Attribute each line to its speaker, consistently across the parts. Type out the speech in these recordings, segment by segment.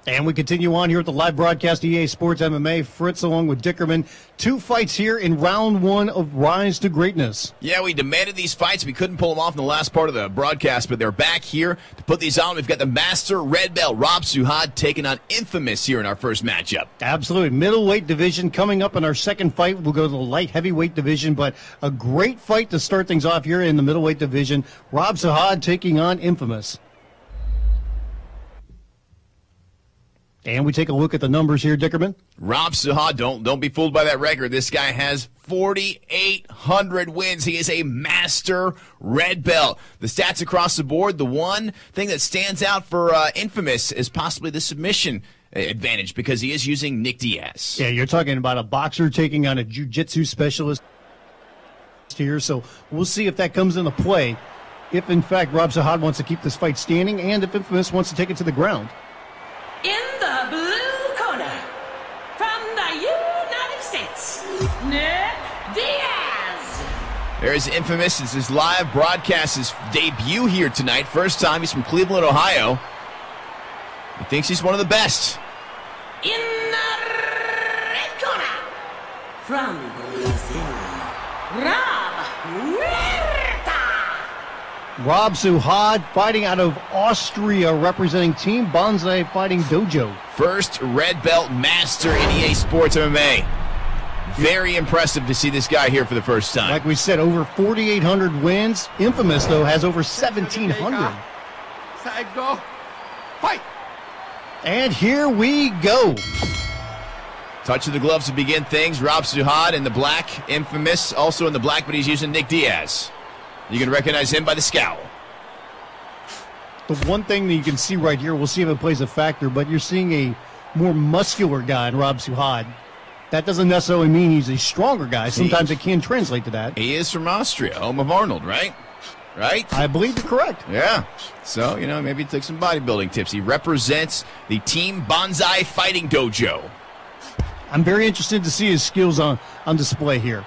Speaker 1: And we continue on here with the live broadcast, EA Sports MMA. Fritz along with Dickerman. 2 fights here in round 1 of Rise to Greatness.
Speaker 2: Yeah, we demanded these fights. We couldn't pull them off in the last part of the broadcast, but they're back here to put these on. We've got the Master Red Belt, Rob Suhad, taking on Infamous here in our first matchup.
Speaker 1: Absolutely. Middleweight division coming up in our second fight. We'll go to the light heavyweight division, but a great fight to start things off here in the middleweight division. Rob Suhad taking on Infamous. And we take a look at the numbers here, Dickerman.
Speaker 2: Rob Suhad, don't be fooled by that record. This guy has 4,800 wins. He is a master red belt. The stats across the board, the one thing that stands out for Infamous is possibly the submission advantage because he is using Nick Diaz.
Speaker 1: Yeah, you're talking about a boxer taking on a jiu-jitsu specialist here, so we'll see if that comes into play. If, in fact, Rob Suhad wants to keep this fight standing and if Infamous wants to take it to the ground.
Speaker 3: In the blue corner, from the United States, Nick Diaz.
Speaker 2: There's Infamous. It's his live broadcast, his debut here tonight. First time. He's from Cleveland, Ohio. He thinks he's one of the best.
Speaker 3: In the red corner, from Brazil, Rob Huerta.
Speaker 1: Rob Suhad fighting out of Austria, representing Team Bonsai Fighting Dojo.
Speaker 2: First red belt master in EA Sports MMA. Very impressive to see this guy here for the first time.
Speaker 1: Like we said, over 4,800 wins. Infamous, though, has over 1,700.
Speaker 4: Side go. Fight!
Speaker 1: And here we go.
Speaker 2: Touch of the gloves to begin things. Rob Suhad in the black. Infamous also in the black, but he's using Nick Diaz. You can recognize him by the scowl.
Speaker 1: The one thing that you can see right here, we'll see if it plays a factor, but you're seeing a more muscular guy in Rob Suhad. That doesn't necessarily mean he's a stronger guy. Sometimes it can translate to that.
Speaker 2: He is from Austria, home of Arnold, right? Right?
Speaker 1: I believe you're correct.
Speaker 2: Yeah. So, maybe he took some bodybuilding tips. He represents the Team Bonsai Fighting Dojo.
Speaker 1: I'm very interested to see his skills on display here.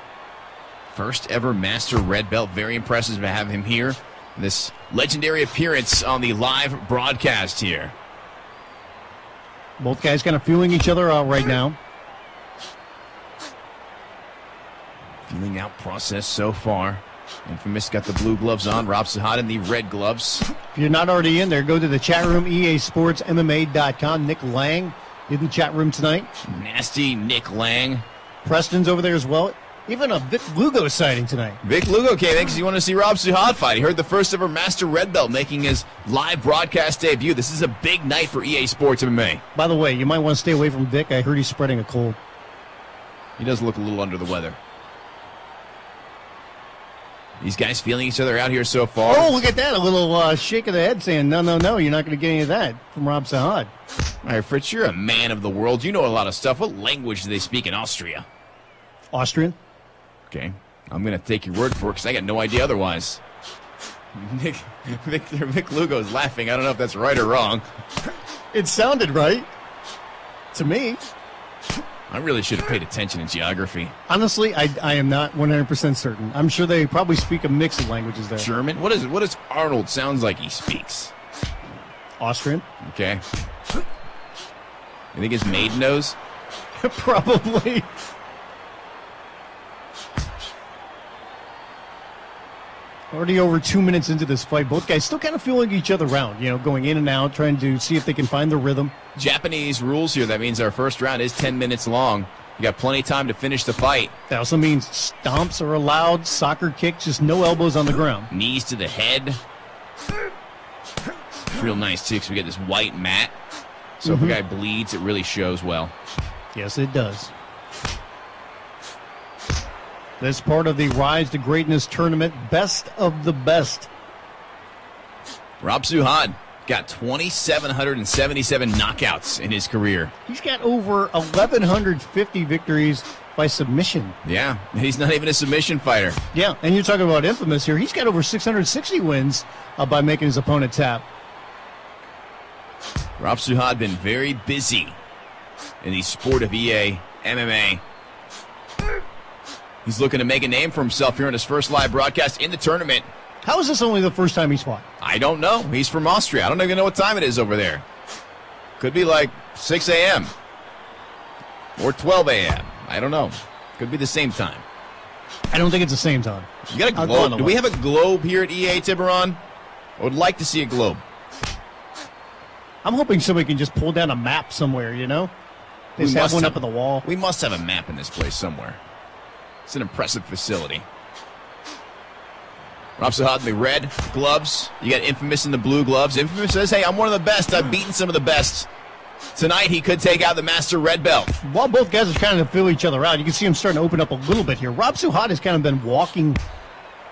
Speaker 2: First ever Master Red Belt. Very impressive to have him here. This legendary appearance on the live broadcast here.
Speaker 1: Both guys kind of feeling each other out right now.
Speaker 2: Feeling out process so far. Infamous got the blue gloves on. Rob Suhad in the red gloves.
Speaker 1: If you're not already in there, go to the chat room, EASportsMMA.com. Nick Lang in the chat room tonight.
Speaker 2: Nasty Nick Lang.
Speaker 1: Preston's over there as well. Even a Vic Lugo sighting tonight.
Speaker 2: Vic Lugo came in because he wanted to see Rob Suhad fight. He heard the first ever Master Red Belt making his live broadcast debut. This is a big night for EA Sports MMA.
Speaker 1: By the way, you might want to stay away from Vic. I heard he's spreading a cold.
Speaker 2: He does look a little under the weather. These guys feeling each other out here so far.
Speaker 1: Oh, look at that. A little shake of the head saying, no, you're not going to get any of that from Rob Suhad.
Speaker 2: All right, Fritz, you're a man of the world. You know a lot of stuff. What language do they speak in Austria?
Speaker 1: Austrian.
Speaker 2: Okay, I'm going to take your word for it because I got no idea otherwise. Vic Lugo is laughing. I don't know if that's right or wrong.
Speaker 1: It sounded right to me.
Speaker 2: I really should have paid attention in geography.
Speaker 1: Honestly, I am not 100% certain. I'm sure they probably speak a mix of languages there.
Speaker 2: German? What does Arnold sounds like he speaks?
Speaker 1: Austrian.
Speaker 2: Okay. You think his maid knows?
Speaker 1: Probably. Already over 2 minutes into this fight. Both guys still kind of feeling each other out, going in and out, trying to see if they can find the rhythm.
Speaker 2: Japanese rules here. That means our first round is 10 minutes long. You got plenty of time to finish the fight.
Speaker 1: That also means stomps are allowed, soccer kicks, just no elbows on the ground.
Speaker 2: Knees to the head. It's real nice, too, because we get this white mat. So if a guy bleeds, it really shows well.
Speaker 1: Yes, it does. This part of the Rise to Greatness tournament, best of the best.
Speaker 2: Rob Suhad got 2,777 knockouts in his career.
Speaker 1: He's got over 1,150 victories by submission.
Speaker 2: Yeah, he's not even a submission fighter.
Speaker 1: Yeah, and you're talking about Infamous here. He's got over 660 wins by making his opponent tap.
Speaker 2: Rob Suhad been very busy in the sport of EA MMA. He's looking to make a name for himself here in his first live broadcast in the tournament.
Speaker 1: How is this only the first time he's fought?
Speaker 2: I don't know. He's from Austria. I don't even know what time it is over there. Could be like 6 a.m. or 12 a.m. I don't know. Could be the same time.
Speaker 1: I don't think it's the same time.
Speaker 2: You got a globe? Do we have a globe here at EA, Tiburon? I would like to see a globe.
Speaker 1: I'm hoping somebody can just pull down a map somewhere, you know? They just have one up on the wall.
Speaker 2: We must have a map in this place somewhere. It's an impressive facility. Rob Suhad in the red gloves. You got Infamous in the blue gloves. Infamous says, hey, I'm one of the best. I've beaten some of the best. Tonight, he could take out the Master Red Belt.
Speaker 1: While both guys are kind of feel each other out, you can see him starting to open up a little bit here. Rob Suhad has kind of been walking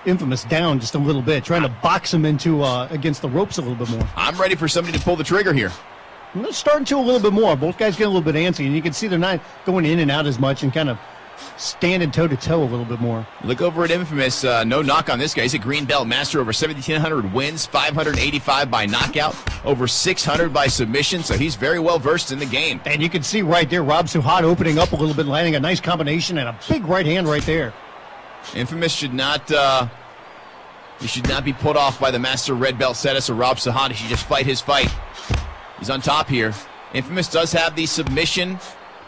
Speaker 1: Infamous down just a little bit, trying to box him into against the ropes a little bit more.
Speaker 2: I'm ready for somebody to pull the trigger here.
Speaker 1: They're starting to a little bit more. Both guys get a little bit antsy, and you can see they're not going in and out as much and kind of standing toe-to-toe a little bit more.
Speaker 2: Look over at Infamous. No knock on this guy. He's a green belt master, over 1,700 wins, 585 by knockout, over 600 by submission, so he's very well versed in the game.
Speaker 1: And you can see right there Rob Suhad opening up a little bit, landing a nice combination and a big right hand right there.
Speaker 2: Infamous should not be put off by the Master Red Belt status of Rob Suhad. He should just fight his fight. He's on top here. Infamous does have the submission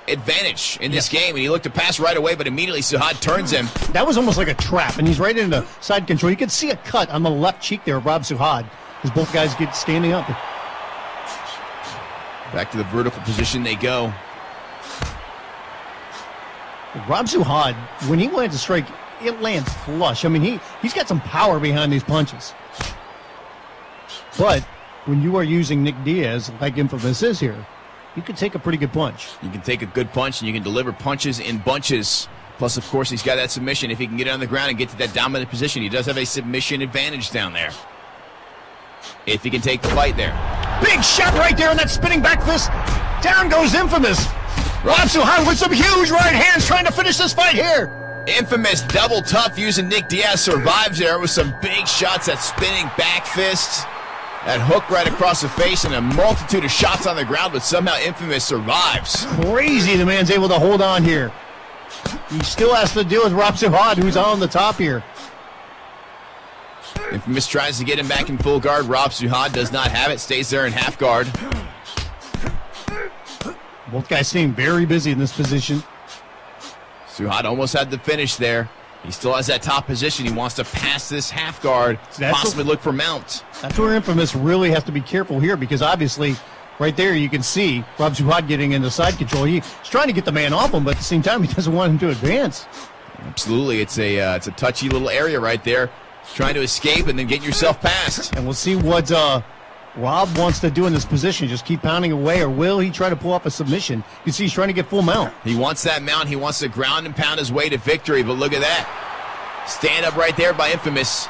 Speaker 2: advantage in this game, and he looked to pass right away, but immediately Suhad turns him.
Speaker 1: That was almost like a trap, and he's right into side control. You can see a cut on the left cheek there of Rob Suhad as both guys get standing up.
Speaker 2: Back to the vertical position they go.
Speaker 1: Rob Suhad, when he lands a strike, it lands flush. I mean, he's got some power behind these punches. But when you are using Nick Diaz, like Infamous is here, you can take a pretty good punch.
Speaker 2: You can take a good punch, and you can deliver punches in bunches. Plus, of course, he's got that submission. If he can get it on the ground and get to that dominant position, he does have a submission advantage down there. If he can take the fight there.
Speaker 1: Big shot right there on that spinning back fist. Down goes Infamous. Rob Suhad with some huge right hands trying to finish this fight here.
Speaker 2: Infamous double tough using Nick Diaz survives there with some big shots, that spinning back fist, that hook right across the face, and a multitude of shots on the ground, but somehow Infamous survives.
Speaker 1: Crazy the man's able to hold on here. He still has to deal with Rob Suhad, who's on the top here.
Speaker 2: Infamous tries to get him back in full guard. Rob Suhad does not have it, stays there in half guard.
Speaker 1: Both guys seem very busy in this position.
Speaker 2: Suhad almost had the finish there. He still has that top position. He wants to pass this half guard, possibly look for mount.
Speaker 1: That's where Infamous really has to be careful here, because obviously right there you can see Rob Suhad getting into side control. He's trying to get the man off him, but at the same time he doesn't want him to advance.
Speaker 2: Absolutely. It's a touchy little area right there. Trying to escape and then get yourself past.
Speaker 1: And we'll see what Rob wants to do in this position. Just keep pounding away, or will he try to pull off a submission? You can see he's trying to get full mount.
Speaker 2: He wants that mount. He wants to ground and pound his way to victory, but look at that. Stand up right there by Infamous.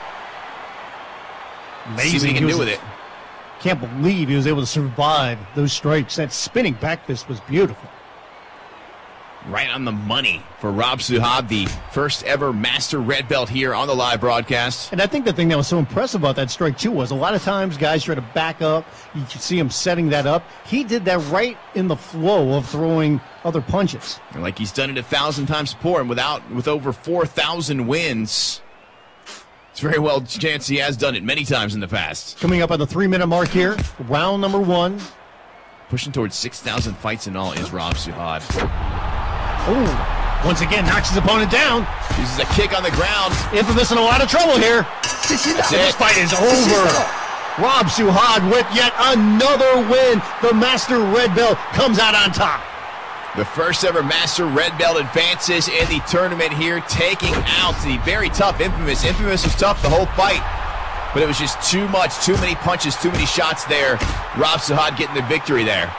Speaker 1: Amazing.
Speaker 2: See what he can do with it.
Speaker 1: Can't believe he was able to survive those strikes. That spinning back fist was beautiful.
Speaker 2: Right on the money for Rob Suhad, the first ever Master Red Belt here on the live broadcast.
Speaker 1: And I think the thing that was so impressive about that strike, too, was a lot of times guys try to back up. You can see him setting that up. He did that right in the flow of throwing other punches.
Speaker 2: And like he's done it 1,000 times before, and with over 4,000 wins, it's very well a chance he has done it many times in the past.
Speaker 1: Coming up on the 3-minute mark here, round number 1.
Speaker 2: Pushing towards 6,000 fights in all is Rob Suhad.
Speaker 1: Oh, once again, knocks his opponent down.
Speaker 2: Uses a kick on the ground.
Speaker 1: Infamous in a lot of trouble here. This fight is over. Rob Suhad with yet another win. The Master Red Belt comes out on top.
Speaker 2: The first ever Master Red Belt advances in the tournament here, taking out the very tough Infamous. Infamous was tough the whole fight, but it was just too much, too many punches, too many shots there. Rob Suhad getting the victory there.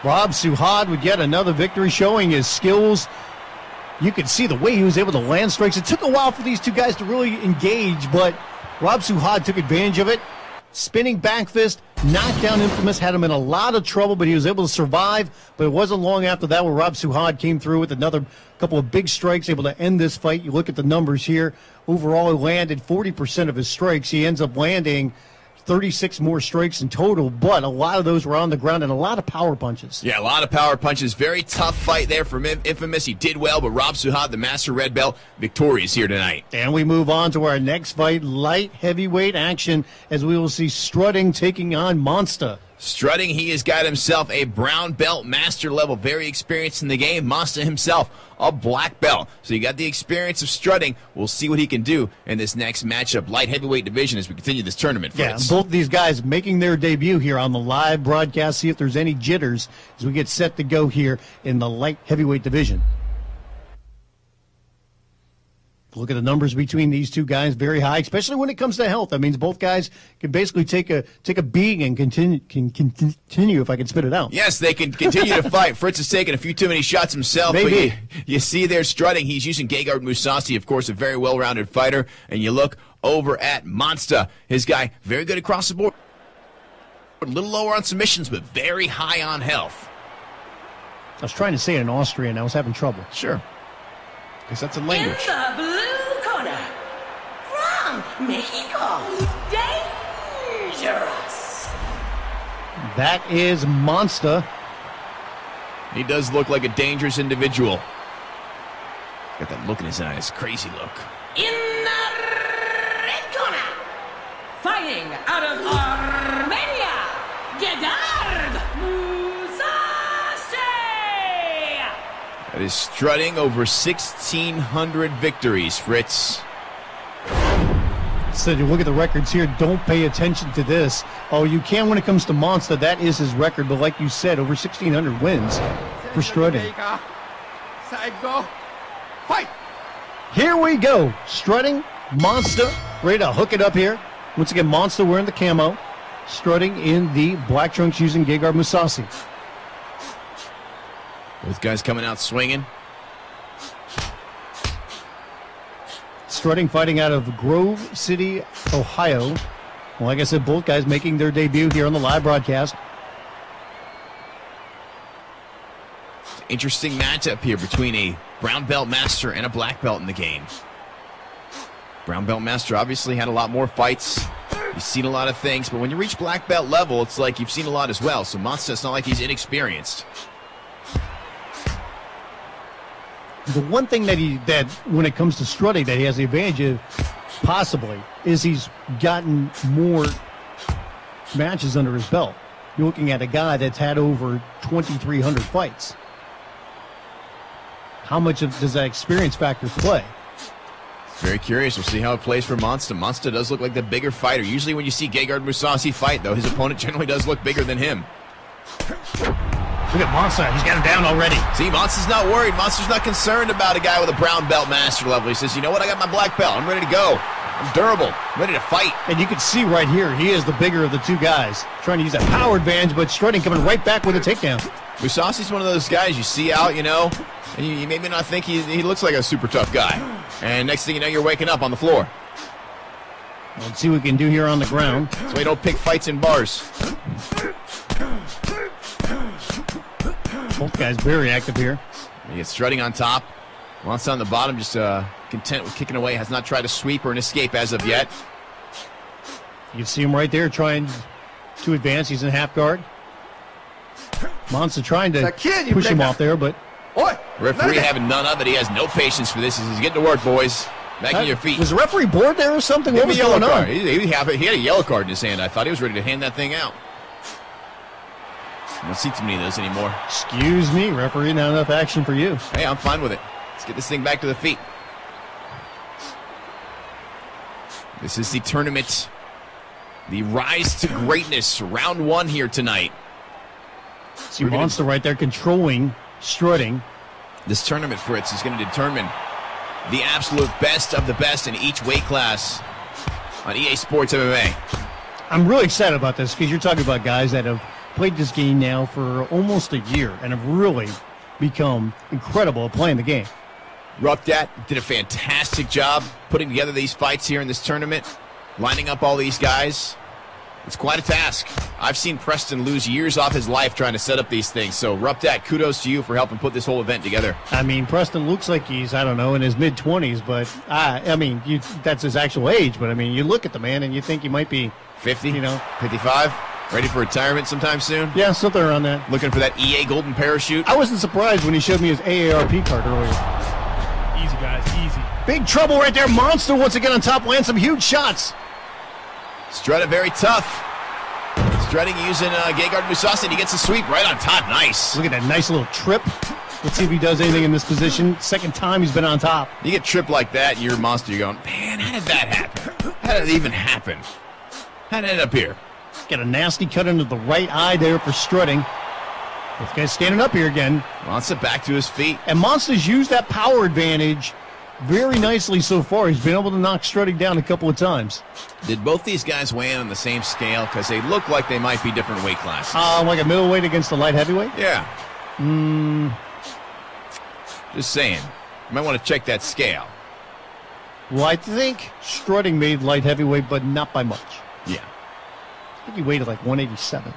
Speaker 1: Rob Suhad with yet another victory, showing his skills. You can see the way he was able to land strikes. It took a while for these two guys to really engage, but Rob Suhad took advantage of it. Spinning back fist, knocked down Infamous, had him in a lot of trouble, but he was able to survive. But it wasn't long after that where Rob Suhad came through with another couple of big strikes, able to end this fight. You look at the numbers here. Overall, he landed 40% of his strikes. He ends up landing 36 more strikes in total, but a lot of those were on the ground and a lot of power punches.
Speaker 2: Yeah, a lot of power punches. Very tough fight there from Infamous. He did well, but Rob Suhad, the Master Red Belt, victorious here tonight.
Speaker 1: And we move on to our next fight, light heavyweight action, as we will see Strutting taking on Monsta.
Speaker 2: Strutting, he has got himself a brown belt, master level, very experienced in the game. Monsta himself, a black belt. So you got the experience of Strutting. We'll see what he can do in this next matchup, light heavyweight division, as we continue this tournament, Fritz.
Speaker 1: Yeah, both these guys making their debut here on the live broadcast. See if there's any jitters as we get set to go here in the light heavyweight division. Look at the numbers between these two guys, very high, especially when it comes to health. That means both guys can basically take a beating and continue, if I can spit it out.
Speaker 2: Yes, they can continue to fight. Fritz has taken a few too many shots himself.
Speaker 1: Maybe.
Speaker 2: But you see there Strutting. He's using ASMxMMAxMONSTAx, of course, a very well-rounded fighter. And you look over at Monsta. His guy, very good across the board. A little lower on submissions, but very high on health.
Speaker 1: I was trying to say it in Austrian. I was having trouble.
Speaker 2: Sure. Because that's a
Speaker 3: In
Speaker 2: language.
Speaker 3: the blue corner, from Mexico, dangerous.
Speaker 1: That is Monsta.
Speaker 2: He does look like a dangerous individual. Got that look in his eyes. Crazy look.
Speaker 3: In the red corner, fighting out of Armenia, Gegard Mousasi.
Speaker 2: That is Strutting, over 1,600 victories, Fritz.
Speaker 1: So you look at the records here, don't pay attention to this. Oh, you can when it comes to Monsta. That is his record, but like you said, over 1,600 wins for Strutting.
Speaker 4: Fight!
Speaker 1: Here we go. Strutting, Monsta, ready to hook it up here. Once again, Monsta wearing the camo. Strutting in the black trunks using Gegard Mousasi.
Speaker 2: Both guys coming out swinging.
Speaker 1: Strutting fighting out of Grove City, Ohio. Well, like I said, both guys making their debut here on the live broadcast.
Speaker 2: Interesting matchup here between a brown belt master and a black belt in the game. Brown belt master obviously had a lot more fights. You've seen a lot of things, but when you reach black belt level, it's like you've seen a lot as well. So Monsta, it's not like he's inexperienced.
Speaker 1: The one thing that when it comes to Strutting that he has the advantage of, possibly, is he's gotten more matches under his belt. You're looking at a guy that's had over 2,300 fights. How much does that experience factor play?
Speaker 2: Very curious. We'll see how it plays for Monsta. Monsta does look like the bigger fighter. Usually when you see Gegard Mousasi fight, though, his opponent generally does look bigger than him.
Speaker 1: Look at Monsta. He's got him down already.
Speaker 2: See, Monsta's not worried. Monsta's not concerned about a guy with a brown belt master level. He says, you know what? I got my black belt. I'm ready to go. I'm durable. I'm ready to fight.
Speaker 1: And you can see right here, he is the bigger of the two guys. Trying to use that power advantage, but Strutting coming right back with a takedown.
Speaker 2: Mousasi's one of those guys you see out, and you maybe not think he looks like a super tough guy. And next thing you know, you're waking up on the floor.
Speaker 1: Let's see what we can do here on the ground.
Speaker 2: So we don't pick fights in bars.
Speaker 1: Both guys very active here.
Speaker 2: He gets Strutting on top. Monsta on the bottom, just content with kicking away. Has not tried to sweep or an escape as of yet.
Speaker 1: You can see him right there trying to advance. He's in half guard. Monsta trying to push him off there, but...
Speaker 2: Referee having none of it. He has no patience for this. He's getting to work, boys. Back on your feet.
Speaker 1: Was the referee bored there or something? What was going on?
Speaker 2: He had a yellow card in his hand. I thought he was ready to hand that thing out. I don't see too many of those anymore.
Speaker 1: Excuse me, referee, not enough action for you.
Speaker 2: Hey, I'm fine with it. Let's get this thing back to the feet. This is the tournament. The Rise to Greatness, round one here tonight.
Speaker 1: See Monsta right there controlling Strutting.
Speaker 2: This tournament, Fritz, is going to determine the absolute best of the best in each weight class on EA Sports MMA.
Speaker 1: I'm really excited about this because you're talking about guys that have played this game now for almost a year and have really become incredible at playing the game.
Speaker 2: Rupdat did a fantastic job putting together these fights here in this tournament, lining up all these guys. It's quite a task. I've seen Preston lose years off his life trying to set up these things. So, Rupdat, kudos to you for helping put this whole event together.
Speaker 1: I mean, Preston looks like he's, I don't know, in his mid-20s, but, I mean, that's his actual age. But, I mean, you look at the man and you think he might be
Speaker 2: 50,
Speaker 1: you know.
Speaker 2: 55, ready for retirement sometime soon?
Speaker 1: Yeah, something around that.
Speaker 2: Looking for that EA golden parachute?
Speaker 1: I wasn't surprised when he showed me his AARP card earlier.
Speaker 5: Easy, guys, easy.
Speaker 1: Big trouble right there. Monster once again on top, lands some huge shots.
Speaker 2: Strutting very tough. Strutting using Gegard Mousasi, and he gets a sweep right on top. Nice.
Speaker 1: Look at that nice little trip. Let's see if he does anything in this position. Second time he's been on top.
Speaker 2: You get tripped like that, and you're a monster. You're going, man, how did that happen? How did it even happen? How did it end up here?
Speaker 1: Get a nasty cut into the right eye there for Strutting. This guy's standing up here again.
Speaker 2: Monster back to his feet.
Speaker 1: And Monster's used that power advantage very nicely so far. He's been able to knock Strutting down a couple of times.
Speaker 2: Did both these guys weigh in on the same scale? Because they look like they might be different weight classes.
Speaker 1: Like a middleweight against a light heavyweight?
Speaker 2: Yeah. Just saying. You might want to check that scale.
Speaker 1: Well, I think Strutting made light heavyweight, but not by much.
Speaker 2: Yeah.
Speaker 1: I think he weighed like 187.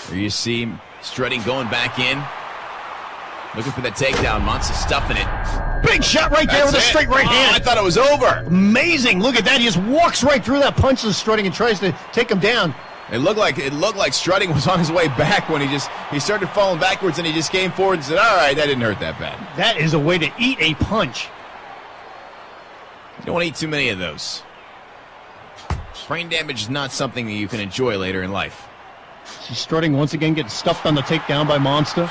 Speaker 2: There you see Strutting going back in. Looking for that takedown. Monster stuffing it.
Speaker 1: Big shot right there with a straight right hand.
Speaker 2: I thought it was over.
Speaker 1: Amazing. Look at that. He just walks right through that punch to Strutting and tries to take him down.
Speaker 2: It looked like Strutting was on his way back when he started falling backwards, and he just came forward and said, all right, that didn't hurt that bad.
Speaker 1: That is a way to eat a punch.
Speaker 2: You don't want to eat too many of those. Brain damage is not something that you can enjoy later in life.
Speaker 1: She's Strutting once again, getting stuffed on the takedown by Monster.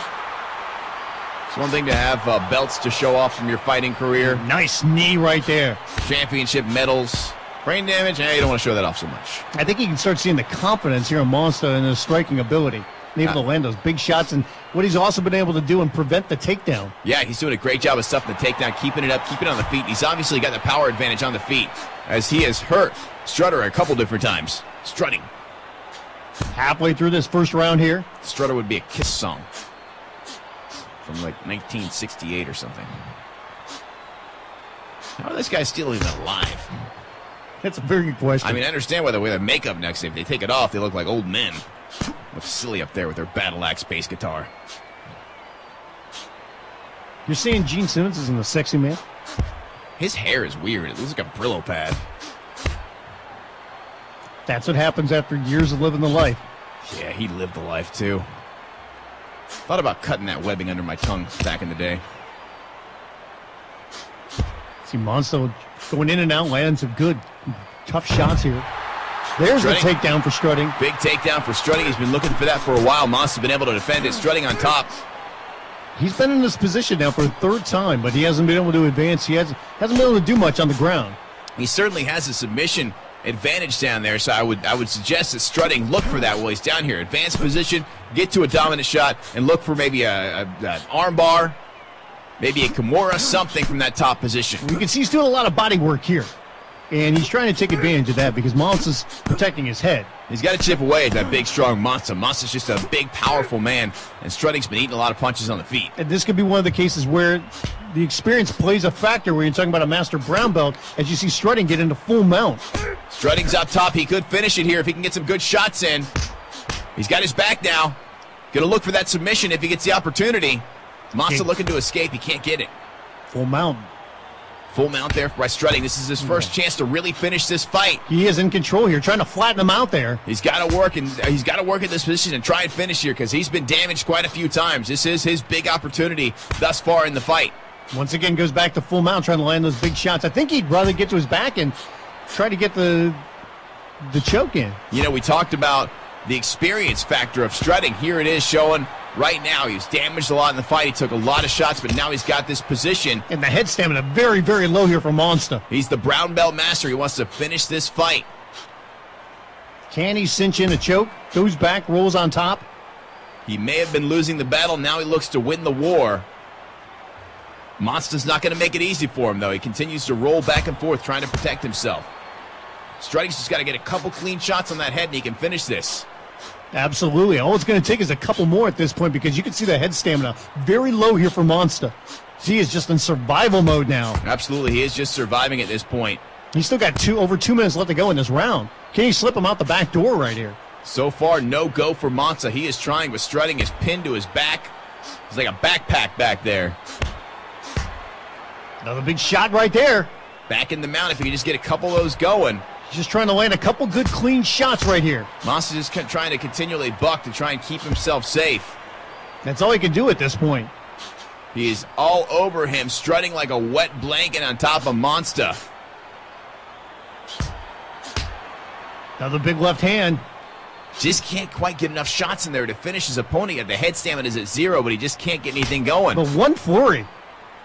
Speaker 2: It's one thing to have belts to show off from your fighting career.
Speaker 1: Nice knee right there.
Speaker 2: Championship medals. Brain damage, you don't want to show that off so much.
Speaker 1: I think you can start seeing the confidence here in Monster and his striking ability. Able to land those big shots, and what he's also been able to do and prevent the takedown.
Speaker 2: Yeah, he's doing a great job of stuffing the takedown, keeping it up, keeping it on the feet. He's obviously got the power advantage on the feet, as he has hurt Strutter a couple different times. Strutting.
Speaker 1: Halfway through this first round here.
Speaker 2: Strutter would be a Kiss song from like 1968 or something. How are these guys still even alive?
Speaker 1: That's a very good question.
Speaker 2: I mean, I understand why they wear their makeup next. If they take it off, they look like old men. Look silly up there with their battle axe bass guitar.
Speaker 1: You're saying Gene Simmons isn't a sexy man?
Speaker 2: His hair is weird. It looks like a Brillo pad.
Speaker 1: That's what happens after years of living the life.
Speaker 2: Yeah, he lived the life, too. Thought about cutting that webbing under my tongue back in the day.
Speaker 1: See Monster going in and out, landing some good, tough shots here. There's the takedown for Strutting.
Speaker 2: Big takedown for Strutting. He's been looking for that for a while. Monster's been able to defend it. Strutting on top.
Speaker 1: He's been in this position now for a third time, but he hasn't been able to advance. He hasn't been able to do much on the ground.
Speaker 2: He certainly has a submission advantage down there, so I would suggest that Strutting look for that while he's down here. Advanced position, get to a dominant shot, and look for maybe an arm bar, maybe a Kimura, something from that top position.
Speaker 1: You can see he's doing a lot of body work here, and he's trying to take advantage of that because Monster's protecting his head.
Speaker 2: He's got to chip away at that big, strong Monster. Monster's just a big, powerful man, and Strutting's been eating a lot of punches on the feet.
Speaker 1: And this could be one of the cases where the experience plays a factor where you're talking about a master brown belt as you see Strutting get into full mount.
Speaker 2: Strutting's up top. He could finish it here if he can get some good shots in. He's got his back now. Going to look for that submission if he gets the opportunity. Monster looking to escape. He can't get it.
Speaker 1: Full mount.
Speaker 2: Full mount there by Strutting. This is his first chance to really finish this fight.
Speaker 1: He is in control here, trying to flatten him out there.
Speaker 2: He's got to work, and he's got to work at this position and try and finish here because he's been damaged quite a few times. This is his big opportunity thus far in the fight.
Speaker 1: Once again, goes back to full mount, trying to land those big shots. I think he'd rather get to his back and try to get the choke in.
Speaker 2: You know, we talked about the experience factor of Strutting. Here it is showing right now. He was damaged a lot in the fight. He took a lot of shots, but now he's got this position.
Speaker 1: And the head stamina very, very low here for Monster.
Speaker 2: He's the brown belt master. He wants to finish this fight.
Speaker 1: Can he cinch in a choke? Goes back, rolls on top.
Speaker 2: He may have been losing the battle. Now he looks to win the war. Monster's not going to make it easy for him, though. He continues to roll back and forth, trying to protect himself. Strutting's just got to get a couple clean shots on that head, and he can finish this.
Speaker 1: Absolutely. All it's going to take is a couple more at this point because you can see the head stamina very low here for Monster. He is just in survival mode now.
Speaker 2: Absolutely. He is just surviving at this point.
Speaker 1: He's still got over 2 minutes left to go in this round. Can he slip him out the back door right here?
Speaker 2: So far, no go for Monster. He is trying, but Strutting is pinned to his back. He's like a backpack back there.
Speaker 1: Another big shot right there.
Speaker 2: Back in the mount if he can just get a couple of those going.
Speaker 1: Just trying to land a couple good clean shots right here.
Speaker 2: Monster just trying to continually buck to try and keep himself safe.
Speaker 1: That's all he can do at this point.
Speaker 2: He is all over him, strutting like a wet blanket on top of Monster.
Speaker 1: Another big left hand.
Speaker 2: Just can't quite get enough shots in there to finish his opponent. The head stamina is at 0, but he just can't get anything going.
Speaker 1: But one flurry.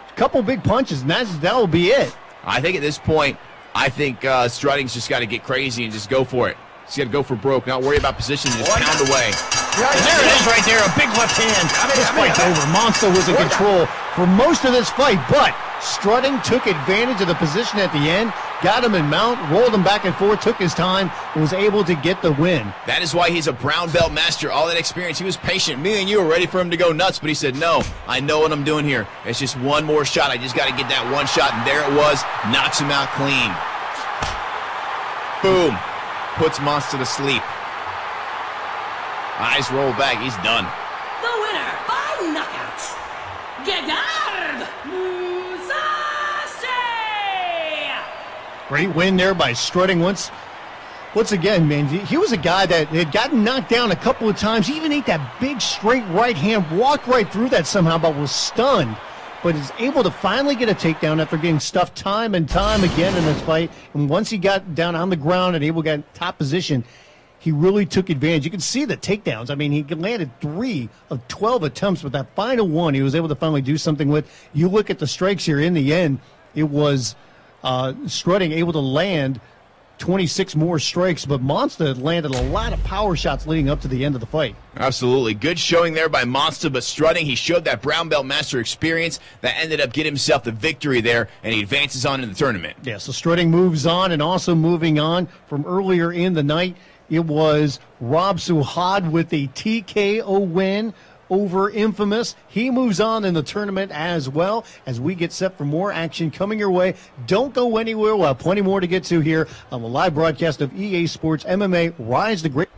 Speaker 1: A couple big punches, and that'll be it.
Speaker 2: I think at this point, Strutting's just got to get crazy and just go for it. He's got to go for broke, not worry about position, just pound away.
Speaker 1: There it is right there, a big left hand. This fight's over. Monster was in control for most of this fight, but Strutting took advantage of the position at the end, got him in mount, rolled him back and forth, took his time, and was able to get the win.
Speaker 2: That is why he's a brown belt master. All that experience, he was patient. Me and you were ready for him to go nuts, but he said, no, I know what I'm doing here. It's just one more shot. I just got to get that one shot, and there it was. Knocks him out clean. Boom. Puts Monster to sleep. Eyes roll back. He's done.
Speaker 3: The winner by knockout, Gegard Mousasi!
Speaker 1: Great win there by Strutting. Once again, man, he was a guy that had gotten knocked down a couple of times. He even ate that big straight right hand, walked right through that somehow, but was stunned. But is able to finally get a takedown after getting stuffed time and time again in this fight. And once he got down on the ground and able to get top position, he really took advantage. You can see the takedowns. I mean, he landed 3 of 12 attempts, but that final one he was able to finally do something with. You look at the strikes here. In the end, it was Strutting able to land 26 more strikes, but Monster had landed a lot of power shots leading up to the end of the fight.
Speaker 2: Absolutely. Good showing there by Monster, but Strutting, he showed that brown belt master experience that ended up getting himself the victory there, and he advances on in the tournament.
Speaker 1: Yeah, so Strutting moves on, and also moving on from earlier in the night, it was Rob Suhad with a TKO win over Infamous. He moves on in the tournament as well as we get set for more action coming your way. Don't go anywhere. We'll have plenty more to get to here on the live broadcast of EA Sports MMA Rise to Great.